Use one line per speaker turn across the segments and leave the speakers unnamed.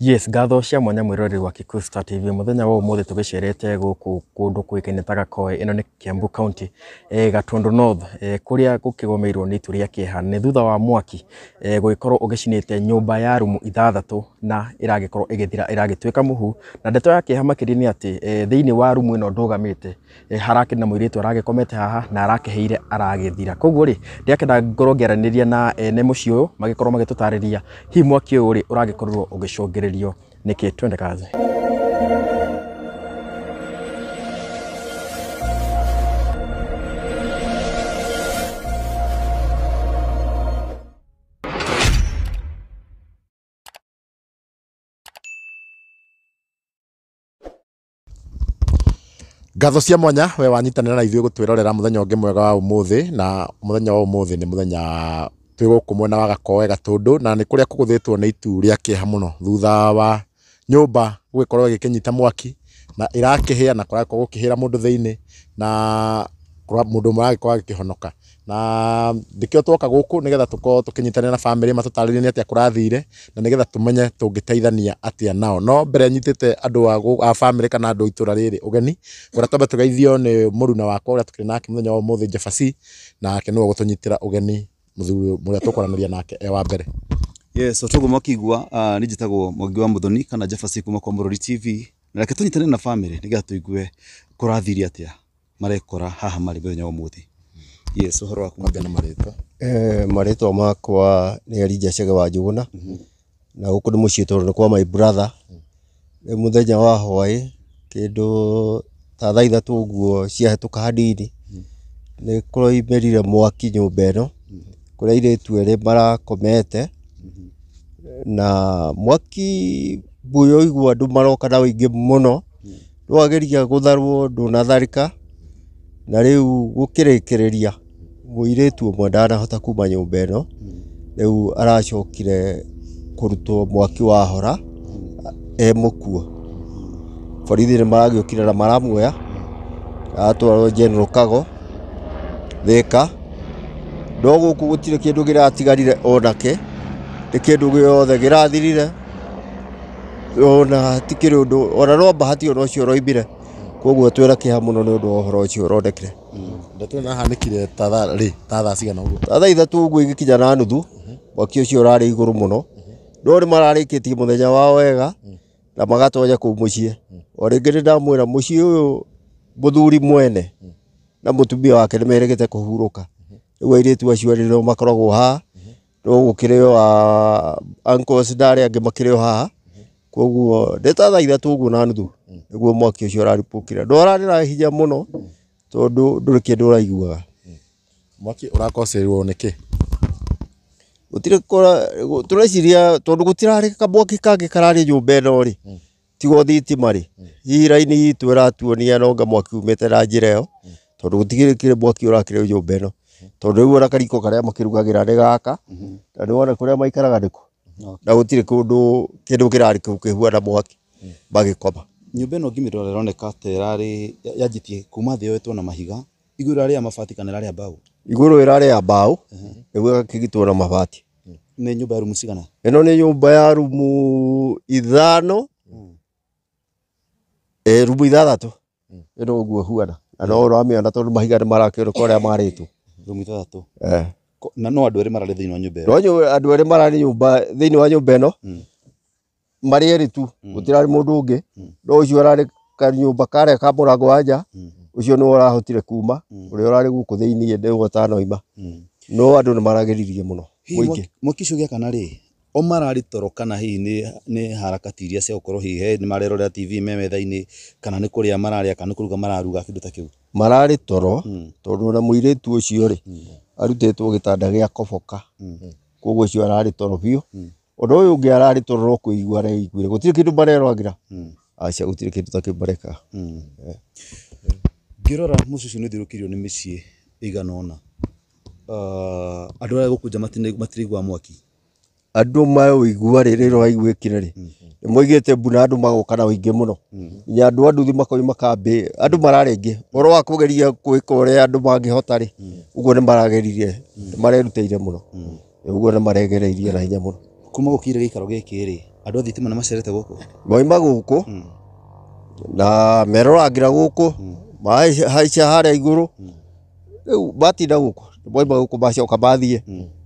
Yes, ngatho cia mwanya mwiroreri wa Kikuyu Star TV muthenya wa umuthi tugicerete guku kundu kuikaine ta Gakoe ino ni Kiambu County Gatundu North kuria gukigomeirwo ni itu ria kieha ni thutha wa mwaki gugikorwo ugicinite nyumba ya rumu 6 na iragikorwo igithira iragitwika muhu na ndeto ya kieha makiri ni ati thiini wa rumu ino ndugamite harakina muiritu aragikomete haha na arakiheire aragithira koguo ri ndiakenda ngorwo ngiaraniria na ene muci uyu magikorwo magitutariria hi mwaki uyu ri uragikorwo ugicungiririo niki twende kazi.
Ngatho cia mwanya we wanyitanira na ithuĩ gũtwĩrorera muthenya ũngĩ mwega wa umuthi na muthenya wa umuthi ni muthenya twĩ gũkũ mwena wa Gakoe Gatundu na nĩ kũrĩa kũgũthĩtwo nĩ itu rĩa kĩeha mũno thutha wa nyũmba gũgĩkorwo ĩgĩkĩnyita mwaki na ĩrakĩhĩa na kũrakorwo gũkĩhĩra mũndũ thĩinĩ na mũndũ ũmwe agĩkorwo agĩkĩhonoka na ndĩkĩo twoka gũkũ nĩgetha tũkorwo tũkĩnyitanĩra na bamĩrĩ matũtarĩrie nĩ atĩa kũrathire na nĩgetha tũmenye tũngĩteithania atĩa nao no mbere nyitĩte andũ a bamĩrĩ kana andũ itũra rĩrĩ ũgeni ũrĩa twambe tũgeithio nĩ mũruna wakwa ũrĩa tũkĩrĩ nake mũthenya wa ũmũthĩ Jabaci nake nĩwe gũtũnyitĩra ũgeni mũthuri mũrĩa tũkwaranĩria nake wa mbere.
Yes, otogo makigwa nĩ njĩtagwo Mwangi wa Muthoni kana Jabaci kuma kwa Mũrori TV na reke tũnyitanĩre na bamĩrĩ nĩgetha tũigue kũrathire atĩa marekora haha marĩ mũthenya wa ũmũthĩ. Yes, ũhoro waku mwambia na marĩtwa?
Marĩtwa makwa nĩ Elijah Chege wa Njuguna na gũkũ nĩ mũciĩ tondũ nĩ kwa my brother. Nĩ mũthenya wa hwaĩ kĩndũ ta thaa 3 ũguo ciahĩtũka hanini nĩ kũroimerire mwaki nyũmba ĩno kũrĩa airĩtu erĩ marakomete na mwaki mbuyo igua andũ maroka na ũingĩ mũno rwageria gũtharwo ndũnatharĩka na rĩu gũkĩrĩkĩrĩria mũirĩtu ũmwe ndanahota kuma nyũmba ĩno rĩu aracokire kũrutwo mwaki wahora mũkuo. Borithi nĩ maragĩũkire na maramuoya atwarwo General Kago Thika no gũkũ gũtirĩ kĩndũ kĩratigarire onake nĩ kĩndũ gĩothe kĩrathirire ona tikĩrĩ ũndũ ona no bahati ona ũcio ũroimire koguo twĩra kĩeha mũno nĩ ũndũ wa ũhoro ũcio ũronekire.
Ndeto na hanĩkire ta thaa cigana ũguo?
Thaa 3 ũguo igĩkinya na nuthu mwaki ũcio ũrarĩ igũrũ mũno no nĩ mararĩkĩtie mũthenya wao wega na magatonya kũu mũciĩ. O rĩngĩ nĩ ndamwĩra mũciĩ ũyũ mũthuri mwene na mũtumia wake nĩ merĩgĩte kũhurũka rĩu airĩtu acio erĩ makoragwo haha no gũkĩrĩ uncles ndarĩ angĩ makĩrĩ haha koguo nĩ ta thaa 3 ũguo na nuthu nĩguo mwaki ũcio ũraripũkire ndwararĩ na hinya mũno tondũ ndũrĩ kĩndũ ũraiguaga.
Mwaki ũrakocererwo nĩkĩ?
Gũtirĩ tũreciria tondũ gũtirarĩ kamwaki kangĩ kararĩ nyũmba ĩno rĩ tigo thitima rĩ hihi raini itũ ĩratuonia nonga mwaki umĩte na njĩra ĩyo tondũ gũtigĩrĩkĩre mwaki ũrakĩrĩ nyũmba ĩno tondũ rĩu ona kariko karĩa makĩrugagĩra nĩ gaka na nĩ wona kũrĩa maikaraga nĩkũ na gũtirĩ kĩndũ kĩrarĩ kũu kĩhuana mwaki magĩkoma.
Nyũmba ĩno ngĩmĩrora ĩroneka ta ĩrarĩ yanjitie kuma thĩ yoetwo na mahiga igũrũ ĩrarĩ ya mabati kana ĩrarĩ ya mbaũ?
Igũrũ ĩrarĩ ya mbaũ nĩguo ĩgakĩgitwo na mabati.
Nĩ nyũmba ya rumu cigana?
Ĩno nĩ nyũmba ya rumu 5 rumu 6 ĩno ũguo huana na no ũramĩona tondũ mahiga nĩ marakĩoneka ũrĩa marĩtwo.
Rumu 3? Na no andũ erĩ mararĩ thĩinĩ wa nyũmba ĩyo?
No andũ erĩ mararĩ thĩinĩ wa nyũmba ĩno marĩ erĩ tu gũtirarĩ mũndũ ũngĩ no ũcio ararĩ kanyũmba karĩa ka mũrango wa nja ũcio nĩwe ũrahotire kuma ũrĩa ũrarĩ gũkũ thĩinĩ nĩwe ũtanoima no andũ nĩ marageririe mũno mũingĩ.
Mwaki ũcio gĩakana rĩ o mararĩ toro kana hihi nĩ harakati iria cia gũkorwo hihi nĩ marerorera TV me metha-inĩ kana nĩ kũrĩa mararĩa kana nĩ kũruga mararuga kĩndũ ta kĩu?
Mararĩ toro tondũ na mũirĩtu ũcio rĩ arutĩtwo gĩtanda gĩa koboka koguo ũcio ararĩ toro biũ ũndũ ũyũ ũngĩ ararĩ toro no kũigua araiguire gũtirĩ kĩndũ mareroragĩra aca gũtirĩ kĩndũ ta kĩu marekaga.
Ngĩrora mũciĩ ũcio nĩ ũthiũrũrũkĩirio nĩ mĩciĩ ĩigana ũna andũ arĩa gũkũ nja matiraigua mwaki?
Andũ maũigua rĩrĩ rwaiguĩkire rĩ nĩ moigĩte mbuna andũ magoka na ũingĩ mũno nginya andũ a nduthi makoima kambĩ andũ mararĩ aingĩ ũhoro wa kũgeria gwĩka ũrĩa andũ mangĩhota rĩ ũguo nĩ marageririe nĩ marerutĩire mũno ũguo nĩ maregereirie na hinya mũno.
Kuma gũkire gĩikaro gĩkĩ rĩ Andũ a thitima nĩ macerete gũkũ.
Moima gũkũ na merorangira gũkũ haica harĩa igũrũ rĩu matinda gũkũ moima gũkũ macoka mathiĩ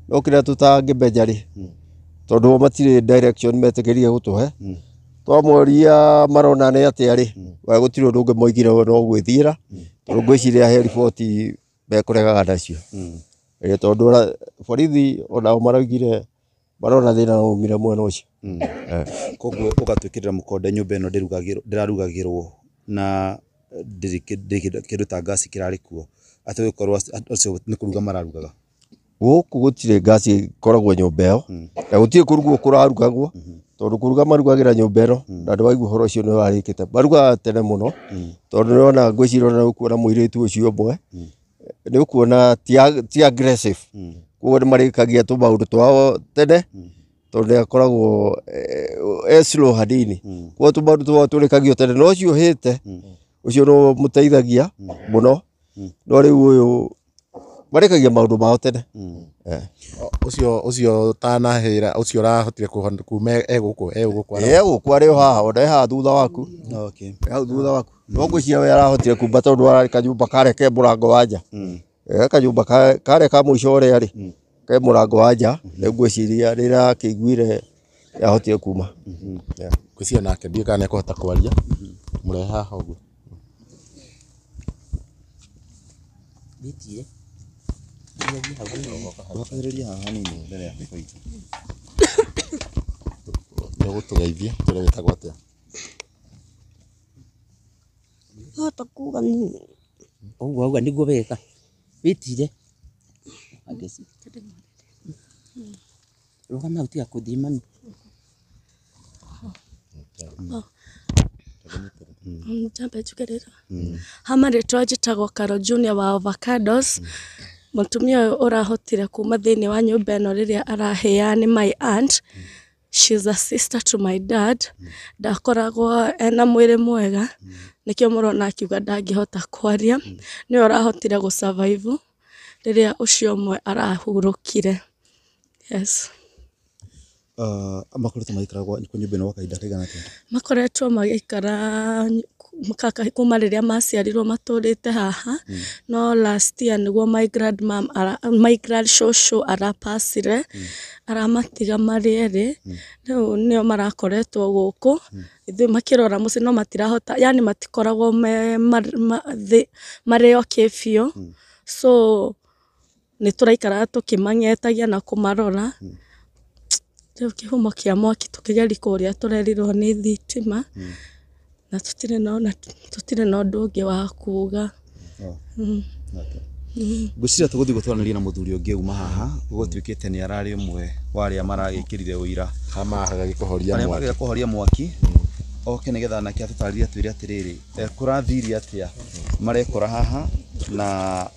no kĩrĩa tũtangĩmenya rĩ tondũ matirĩ direction metĩkĩrie gũtũhe twamoria marona nĩ atĩa rĩ gũtirĩ ũndũ ũngĩ moigire no gwĩthiĩra tondũ ngwĩciria he riboti mekũregaga nacio tondũ borithi onao maraugire marona thĩna no umire mwena ũcio.
Koguo ũgatwĩkĩrĩra mũkonde nyũmba ĩno ndĩrarugagĩrwo na kĩndũ ta ngasi kĩrarĩ kuo atĩ gũkorwo acio nĩ kũruga mararugaga.
Gũkũ gũtirĩ ngasi koragwo nyũmba ĩyo na gũtirĩ kũrugwo kũrarugagwo tondũ kũruga marugagĩra nyũmba ĩno na ndĩwaigua ũhoro ũcio nĩ warĩkĩte marugaga tene mũno tondũ nĩwona ngwĩciria ona ũkuona mũirĩtu ũcio ũmwe nĩ ũkuona ti aggressive koguo nĩ marĩkagia tũmaũndũ twao tene tondũ nĩ akoragwo slow hanini koguo tũmaũndũ twao tũrĩkagio tene no ũcio ũhĩte ũcio no mũteithagia mũno no rĩu ũyũ marĩkagia maũndũ mao tene.
Ũcio tanahĩra ũcio ũrahotire kuma
egũkũ arĩ o haha ona haha thutha waku hau thutha waku no ngwĩciria we arahotire kuma tondũ ararĩ kanyũmba karĩa ke mũrango wa nja kanyũmba karĩa ka mũico ũrĩa rĩ ke mũrango wa nja rĩu ngwĩciria rĩrĩa akĩiguire yahotire kuma.
Ngwĩciria nake ndiũĩ kana nĩekũhota kwaria mũrehe haha ũguo. Nĩgũtũgeithia tũrĩa wĩtagwo atĩa?
Hota kuga nini ũguo auga nĩguo wega wĩtire rũgama utiga kũthiĩ mami.
Njambe njugĩrĩra hama rĩtwa njĩtagwo Carol Junior wa Avocados. Mũtumia ũyũ ũrahotire kuma thĩinĩ wa nyũmba ĩno rĩrĩa arahĩa nĩ my aunt. She's a sister to my dad. Ndakoragwo ena mwĩrĩ mwega nĩkĩo mũrona akiuga ndangĩhota kwaria. Nĩwe ũrahotire gũsurvive rĩrĩa ũcio ũmwe arahurũkire. Yes.
Makoretwo magĩikara nyũmba ĩno gwa kahinda kaigana atĩa?
Makoretwo magĩikara kuma rĩrĩa maciarirwo matũrĩte haha no last year nĩguo my grand shosho arapacire aramatiga marĩ erĩ rĩu nĩo marakoretwo gũkũ ithuĩ makĩrora mũciĩ no matirahota yani matikoragwo marĩ okay biũ so nĩtũraikara tũkĩmang'etagia na kũmarora. Rĩu kĩhumo kĩa mwaki tũkĩgeria kũrĩa tũrerirwo nĩ thitima na tũtirĩ na ũndũ ũngĩ wa kuga.
Ngwĩciria tũgũthiĩ gũtwaranĩria na mũthuri ũngĩ uma haha gũtuĩkĩte nĩ ararĩ ũmwe wa arĩa maragĩkĩrire ũira
hamahaga
kũhoria mwaki oke nĩgetha nake atũtarĩrie atwĩre atĩrĩrĩ kũrathiire atĩa marekora haha na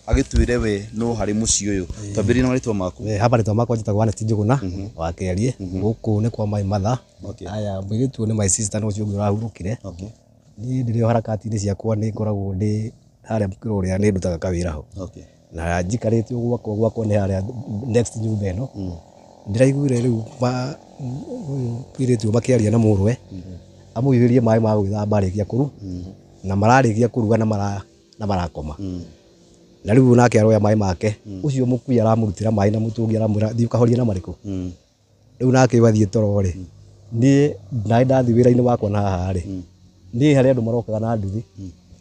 agĩtwĩre we no harĩ mũciĩ ũyũ twambĩrĩrie na marĩtwa maku.
Haba rĩtwa makwa njĩtagwo Aneti Njũgũna wa Kerie gũkũ nĩ kwa Mai Matha. Aya mũirĩtu ũyũ nĩ my sister no ũcio ũngĩ ũrahurũkire. Niĩ ndĩrĩ o harakati-inĩ ciakwa nĩ ngoragwo ndĩ harĩa kũrĩa nĩ ndutaga kawĩra ho na njikarĩte ũguo gwakwa nĩ harĩa next nyũmba ĩno. Ndĩraiguire rĩu mũirĩtu makĩaria na mũrwe amũihũrie maĩ ma gũgĩthamba arĩkia kũru na mararĩkia kũruga na marakoma na rĩu nake aroya maĩ make ũcio mũkui aramũrutĩra maĩ na mũtũngi aramwĩra thiĩ ũkahorie na marĩkũ. Rĩu nake wathiĩ toro rĩ niĩ ndathiĩ wĩra-inĩ wakwa na haha rĩ niĩ harĩa andũ marokaga na nduthi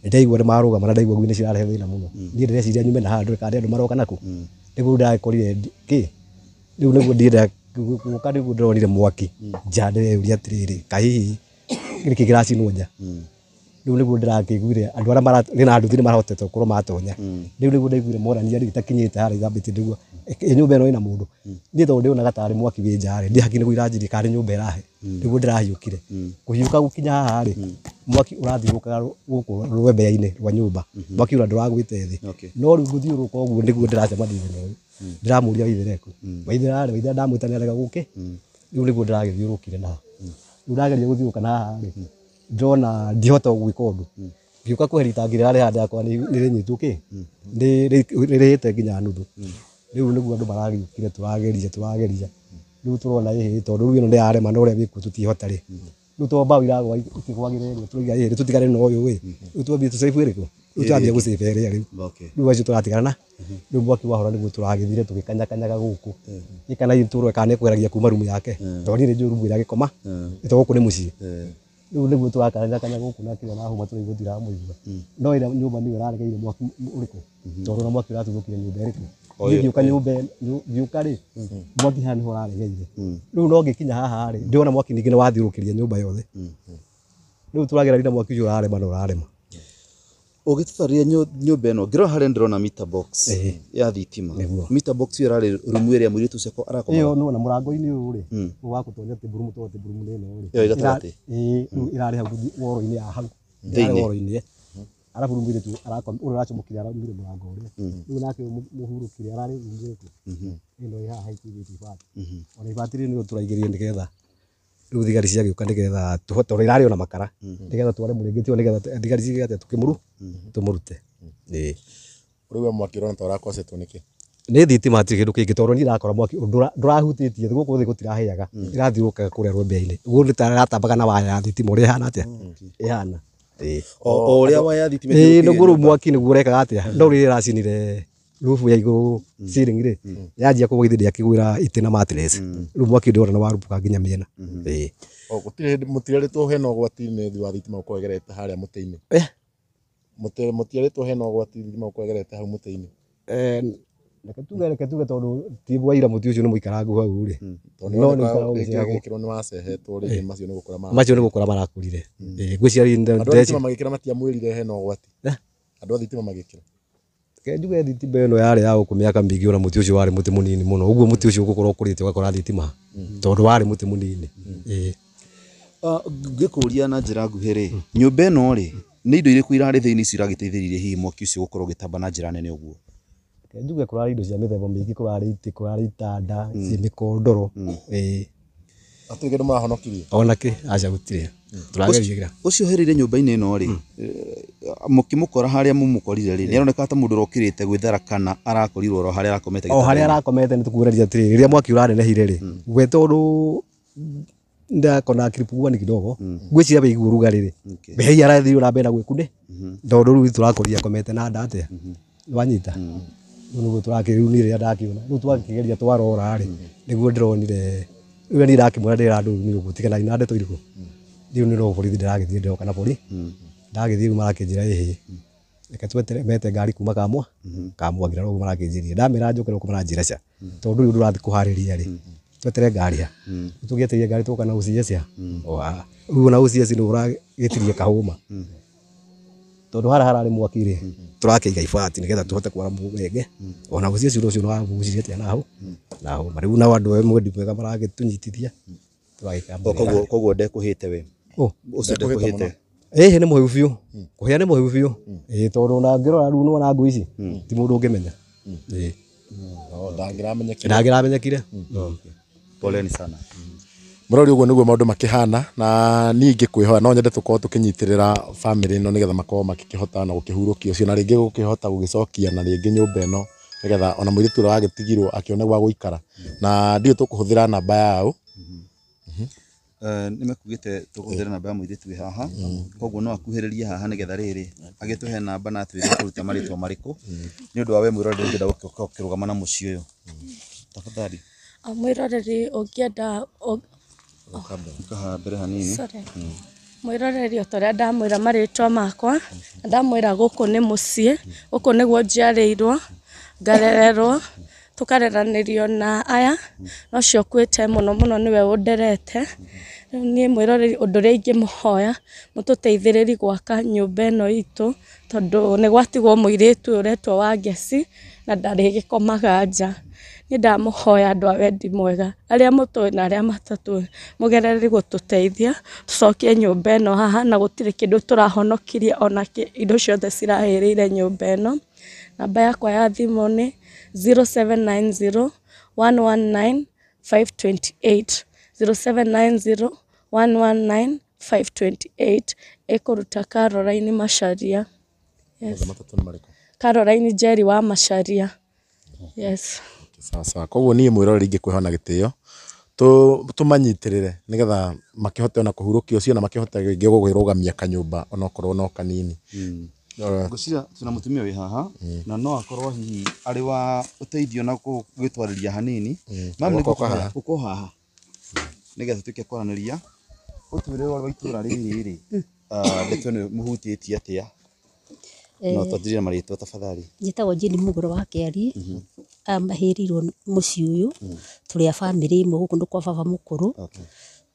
ndaigua nĩ marũgama na ndaigua ngui nĩ cirarehe thĩna mũno. Niĩ ndĩreciria nyume na haha ndũrĩ kana andũ maroka naku nĩguo ndĩrakorire kĩ rĩu nĩguo ndĩrenda gũka nĩguo ndĩronire mwaki nja ndĩreyũria atĩrĩrĩ kahihi nĩkĩ kĩracinwo nja. Rĩu nĩguo ndĩrakĩiguire andũ arĩa marĩ na nduthi nĩ marahotete gũkorwo matonya. Rĩu nĩguo ndaiguire morania rĩtakinyĩte harĩa ithambĩtie nĩguo nyũmba ĩno ĩna mũndũ. Niĩ tondũ ndĩonaga tarĩ mwaki wĩ nja rĩ ndĩhakire nĩguo iranjirie kana nyũmba ĩrahe nĩguo ndĩrahiũkire kũhiũka gũkinya haha rĩ mwaki ũrathiũrũrũkaga gũkũ rwembea-inĩ rwa nyũmba mwaki ũrĩa ndũragwĩte thĩ no rĩu gũthiũrũrũka ũguo nĩguo ndĩracemania thĩna ũyũ. Ndĩramũria Waithĩra kũ Waithĩra ndamwĩta nĩ arega gũkĩ rĩu nĩguo ndĩragĩthiũrũkire na rĩu ndageria gũthiũrũka na haha rĩ ndona ndihota gwĩka ũndũ ngĩũka kweheria itangi rĩrĩa rĩhande yakwa nĩ rĩnyitwo kĩ rĩrĩhĩte nginya nuthu. Rĩu nĩguo andũ maragĩũkire tũrageria riu turona ĩ tondu riu ĩno ndĩrarema na ũrĩa wĩkuo tũtihota rĩ riu to mbao iragwa ikĩgwagĩra ĩrĩa tũrauga ĩ tũtigane na ũyũ ĩ riu twambie tũcaibu ĩrĩkũ riu twambie gũcaiba ĩrĩa rĩu riu acio tũratigana riu mwaki wahora nĩguo tũragĩthire tũgĩkanyakanyaga gũkũ gĩkana itũrwo kana nĩkweragia kuma rumu yake tondũ niĩ nĩnjũĩ rumu ĩrĩa agĩkoma ĩto gũkũ nĩ mũciĩ riu nĩguo tũrakanyakanya gũkũ na kĩrĩa na hũma tũrĩ gũthira mũigua no ĩrĩa nyũmba nĩyo ĩraregeire mwaki ũrĩkũ tondũ na mwaki ũratuthũkire nyũmba ĩrĩkũ ngĩũka nyũmba ngĩũka rĩ mwaki haha nĩho ũraregeire riu no ngĩkinya haha rĩ ndĩrona mwaki ningĩ nĩ wathiũrũkĩria nyũmba yothe riu tũragereria mwaki ũcio ũrarema na ũrarema
ũgĩtũtarĩria nyũmba ĩno ngĩrora harĩa ndĩrona meter box ya thitima meter box ĩyo ĩrarĩ rumu ĩrĩa mũirĩtu ũcio arakoma
ĩyo no na mũrango-inĩ ũyũ rĩ ũgakũtonya tĩmburumu to tĩmburumu nĩ ĩno rĩ
ĩyo ĩgatagatĩ
rĩu ĩrarĩ hau woro-inĩ ya hau thĩinĩ woro-inĩ arabu rumu mũirĩtu arakoma ũrĩa ũracomokire araumire mũrango ũrĩa rĩu nake mũhurũkire ararĩ rumu ĩrĩkũ ĩno ĩ haha ĩkuithĩtie ibati ona ibati rĩu nĩrĩo tũraigĩrĩire nĩgetha rĩu thigari ciagĩũka nĩgetha tũhote ũrĩa irarĩ ona makara nĩgetha tware mũrĩngĩti ũyũ nĩgetha thigari cigĩate tũmũrute
rĩu mwaki ũrona ta ũrakocetwo nĩkĩ
nĩ thitima hatirĩ kĩndũ kĩngĩ tondũ niĩ irakora mwaki ndũrahutĩtie gũkũ thĩ gũtirahĩaga irathiũrũrũkaga kũrĩa rwembe-inĩ ũguo nĩ ta ĩratambaga na waya ya thitima ũrĩa ĩhana atĩa ĩhana
o ũrĩa waya ya thitima
nĩguo rĩu mwaki nĩguo ũrekaga atĩa no rĩrĩa ĩracinire rubu ya igũrũ ceiling rĩ yanjia kũgwa ithĩ ndĩakĩgwĩra itĩ na mattress rĩu mwaki ndĩrona nĩ warupũka nginya mĩena
mũtiarĩtwo hena ũgwati-inĩ thĩ wa thitima gũkorwo ĩgerete harĩa mũtĩ-inĩ mũtiarĩtwo hena ũgwati thitima gũkorwo ĩgerete hau mũtĩ-inĩ
reke tuge tondũ ti bwa ira mũtĩ ũcio nĩ mũikarangu hau rĩ no
nĩgĩkĩrwo nĩ wacehetwo rĩ
macio nĩ gũkora marakũrire ngwĩciria
andũ a thitima magĩkĩra matiamwĩrire hena ũgwati andũ a thitima magĩkĩra
njuge thitima ĩno yarĩ ya gũkũ mĩaka mĩingĩ ona mũtĩ ũcio warĩ mũtĩ mũnini mũno ũguo mũtĩ ũcio ũgũkorwo ũkũrĩte ũgakora thitima tondũ warĩ mũtĩ mũnini
ngĩkũria na njĩra nguhĩ rĩ nyũmba ĩno rĩ nĩ indo irĩkũ irarĩ thĩinĩ icio iragĩteithĩrĩirie hihi mwaki ũcio gũkorwo ũgĩtamba na njĩra nene ũguo
njuge kũrarĩ indo cia mĩthemba mĩingĩ kũrarĩ itĩ kũrarĩ itanda ciĩ mĩkondoro
hatirĩ kĩndũ marahonokirie
onakĩ aca gũtirĩ tũrageria
ũcio ũherĩire nyũmba-inĩ ĩno rĩ mũkĩmũkora harĩa mũmũkorire rĩ nĩaroneka ta mũndũ ũrokĩrĩte gwĩthara kana arakorirwo oro harĩa arakomete
o harĩa arakomete nĩ tũkuũrĩria atĩrĩ rĩrĩa mwaki ũranenehire rĩ we tondũ ndakona kiripuani kidogo ngwĩciria wĩigua ũrugarĩ rĩ wehia arathire na mbere na gwĩkunde tondũ rĩu tũrakoria akomete na nda atĩa wanyita nĩguo tũrakĩrĩu niĩ rĩrĩa ndakiona rĩu twakĩgeria twarora rĩ nĩguo ndĩronire rĩu niĩ ndakĩmwĩra ndĩrandũru nĩ ũguo tigana na ndeto irĩkũ rĩu nĩ no borithi ndĩragĩthiĩ ndĩroka na bori ndagĩthiĩ rĩu marakĩnjĩra ĩhĩ reke tweterete ngari kuma kamwangira rĩu marakĩnjĩria ndamĩra njoke gũkũ maranjĩra ca tondũ rĩu ndũrathiĩ kũharĩria rĩ twetere ngari ha tũgĩeteria ngari tũka na UCS rĩu na UCS nĩ ũragĩtirie kahũma tondũ hararĩ mwaki rĩ tũrakĩiga ibati nĩgetha tũhote kwara mũgenge ona UCS ũcio nĩ wabucirie atĩa naho rĩu na andũ mwendi mwega maragĩtũnyitithia tũragĩkamba
koguo ndekũhĩte we ũcio ndekũhĩte
nĩ mũhĩu biũ kũhĩa nĩ mũhĩu biũ tondũ ona ngĩrora rĩu nĩwona ngũ ici ti mũndũ ũngĩmenya ndangĩramenyekire
poleni sana
mũrori ũguo nĩguo maũndũ makĩhana na niĩ ngĩkwĩhoya no nyende tũkorwo tũkĩnyitĩrĩra bamĩrĩ ĩno nĩgetha makorwo makĩhota na gũkĩhurũkia ũcio na rĩngĩ gũkĩhota gũgĩcokia na rĩngĩ nyũmba ĩno nĩgetha ona mũirĩtu ũrĩa wagĩtigirwo akĩone gwa gũikara na ndiũ tũkũhũthĩra namba yao
nĩ mekugĩte tũkũhũthĩra namba ya mũirĩtu wĩ haha koguo no akuhĩrĩrie haha nĩgetha rĩrĩ agĩtũhe namba na atwĩre kũruta marĩtwa marĩkũ nĩ ũndũ wa we mwĩroreri ũngĩenda gũkĩrũgama na mũciĩ ũyũ tafadhali
mwĩroreri ũngĩenda
kaha mbere hanini
mwĩroreri o torĩa ndamwĩra marĩtwa makwa ndamwĩra gũkũ nĩ mũciĩ gũkũ nĩguo njiarĩirwo ngarererwo tũkareranĩrio na aya nocio ũkuĩte mũno mũno nĩwe ũnderete niĩ mwĩroreri ũndũ ũrĩa ingĩmũhoya mũtũteithĩrĩri gwaka nyũmba ĩno itũ tondũ nĩ gwatigwo mũirĩtu ũretwo Wangeci na ndarĩgĩkomaga nja nĩ ndamũhoya andũ a wendi mwega arĩa mũtũĩ na arĩa matatũĩ mũgereri gũtũteithia tũcokie nyũmba ĩno haha na gũtirĩ kĩndũ tũrahonokirie ona indo ciothe cirahĩrĩire nyũmba ĩno namba yakwa ya thimũ nĩ 0790 119 528 0790 119 528 ĩkũruta Caroline Macharia Caroline Njeri wa Macharia yes
sawa koguo niĩ mwĩroreri ingĩkwĩhoya na gĩtĩo tumanyitirire nigetha makihote ona kuhurukia ucio na makihote ringi gugirugamia kanyumba ona korwo no kanini.
Ngũcira tuna mutumia wi haha na no akorwo hihi ari wa uteithio na gwitwariria hanini. Mami uko haha nigetha tuke kwaraniria utwire wa itura riri ndetone muhutitie atia no twathire maritwa tafadhali.
Njitagwo Jane Muguro wa Kiari mahirirwo muci uyu turi a family imwe guku ndo kwa baba mukuru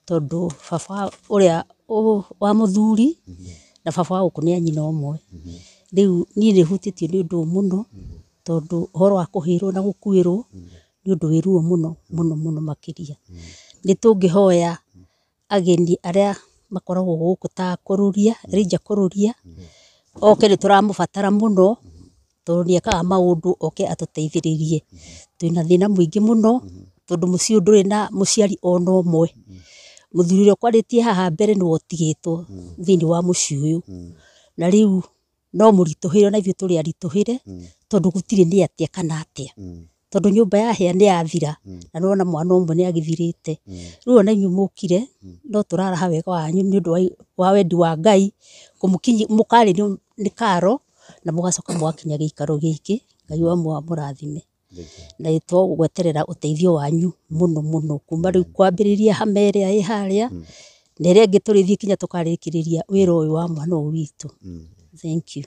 tondu baba uria wa muthuri na baba wa guku ni anyina omwe riu ni rihutitio ni undu muno tondu horo wa kuhirwo na gukuirwo ni undu wiruo muno makiria ni tungihoya ageni aria makoragwo guku ta kururia rija kururia oke ni turamubatara muno tondu ni ekaga maundu oke atuteithiririe twina thina mwingi muno tondu muci nduri na muciari ona omwe muthuri uria kwaritie haha mbere ni wotigitwo thini wa muci uyu na riu no murituhire na ithuĩ turi arituhire tondu gutire ni atia kana atia tondu nyumba yahia ni yathira na nona mwana omwe ni agithirite riu ona inyu mukire no turaraha wega wanyu ni undu wa wendi wa Ngai kumukinyi mukari ni karo na mugacoka mwakinya giikaro giki Ngai wa murathime na itwo gweterera uteithio wanyu muno kuma riu kwambiriria hameria i haria na ria ngi turithie kinya tukarikiriria wira uyu wa mwana witu. Thank you.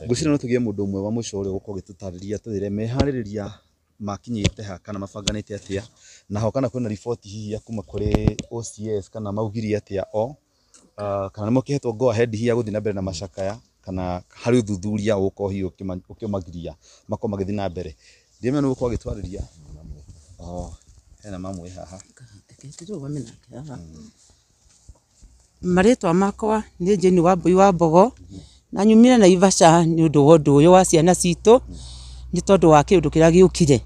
Ngũcira no tugie mundu umwe wa muco uria gukorwo gitutariria tuthire mehaririria makinyite ha kana mabanganite atia na ho kana kwina report hihi kuma kuri OCS kana maugiri atia kana nimo kihetwo go ahead hihi guthina mbere na macakaya kana hari uthuthuria uko hihi ukiumagiria makoma githina mbere ndime no gukorwo gitwariria hena mamwe haha
maritwa makwa ni Jane Wambui wa Mbogo na nyumire na Ivasha ni undu wa undu uyu wa ciana citu ni tondu wa kiundu kiria giukire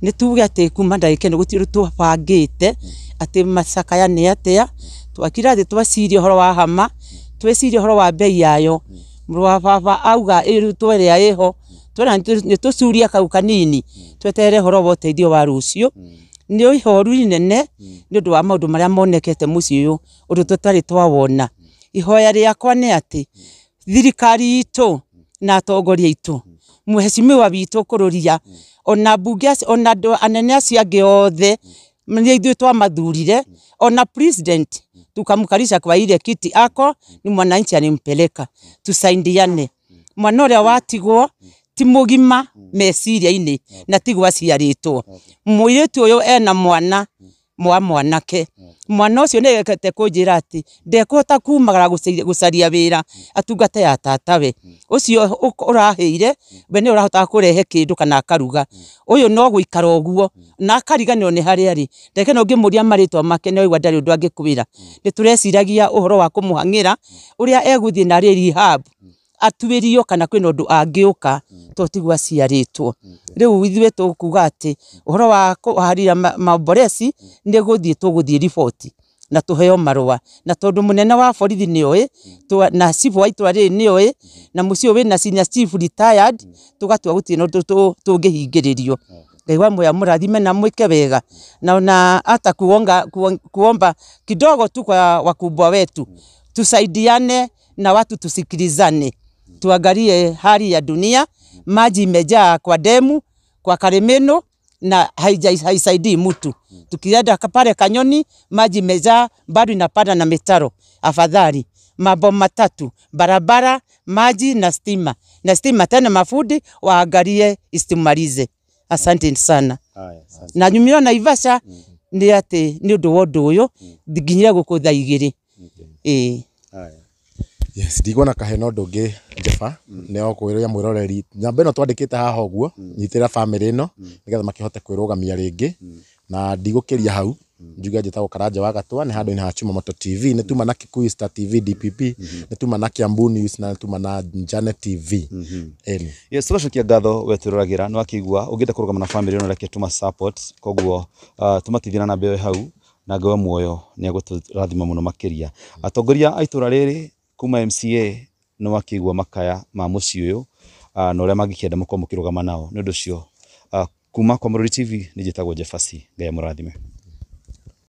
ni tuge ati kuma ndagike ni gutiru twabangite ati macakaya ni atia twakira thi twaciria horo wa hama tweciria horo wa bei yayo muru wa baba auga irutwo ria iho twena ni tucuria kau kanini twetere horo wa uteithio wa rucio ni ihoru inene ni undu wa maundu maria monekete muci uyu undu tutari twawona. Ihoya riakwa ni ati thirikari itu na atongoria itu muheshimiwa witu kururia ona bunge ona anene acio angi othe ni ithuĩ twamathurire ona president tukamkalisha kwa ile kiti ako ni mwananchi alimpeleka tusaidiane. Mwana uria watigwo ti mugima meciria-ini na tigwa ciaritwo muiritu uyu ena mwana mwanake mwana ucio ni gekete kunjira ati ndekuhota kumagara gucaria wira atungate ya tatawe ucio urahire we ni urahota kurehe kindu kana akaruga uyu no guikara uguo na akariganio ni hari ari ndeke no ngimuria maritwa make ni igwa ndari undu angikuwira ni tureciragia uhoro wa kumuhangira uria eguthie na rehab atuirio kana kwina undu angiuka totigwa ciaritwo riu ithuĩ tukuga ati uhoro wa kuharira maboresi ni guthie report na tuheo marua na tondu munene wa borithi ni oi na chief wa itwa ri ni oi na mucio wina senior chief retired tugatua gutie no tungihingiririo. Ngai wa moya murathime na mwike wega na hata kuomba kidogo tu kwa wakubwa wetu tusaidiane na watu tusikilizane tuangalie hali ya dunia. Maji imejaa kwa demu kwa Karimeno na haisaidii mtu. Tukienda pale Kanyoni maji imejaa bado inapanda na mitaro. Afadhali mambo matatu: barabara, maji na stima tena mafundi waangalie istimalize. Asante sana. Na nyumira na Ivasha ni ati ni undu wa undu uyu nginyire gukutha igiri.
Yes, ndigona kahena undu ungi Jeffa neo kwiria mwiroreri nyamba ino twandikite haha uguo nyitira family ino nigetha makihote kwirugamia ringi na ndigukiria hau njuga njitagwo Karanja wa Gatwa ni handu-ini ha Chuma Moto TV ni tuma na Kikuyu Star TV DPP ni tuma na Kiambu News na tuma na Njane TV.
Yes, tugacokia ngatho wetururagira no akigua ungenda kurugama na family ino reke tuma support koguo tumatithina na mbewe hau na Ngai wa muoyo ni aguturathima muno makiria. Atongoria aitura riri kuma MCA no akigua makaya ma muci uyu na uria magikienda mukorwo mukirugama nao ni undu cio kuma kwa Murori TV ni njitagwo Jeffa. Ngai amurathime.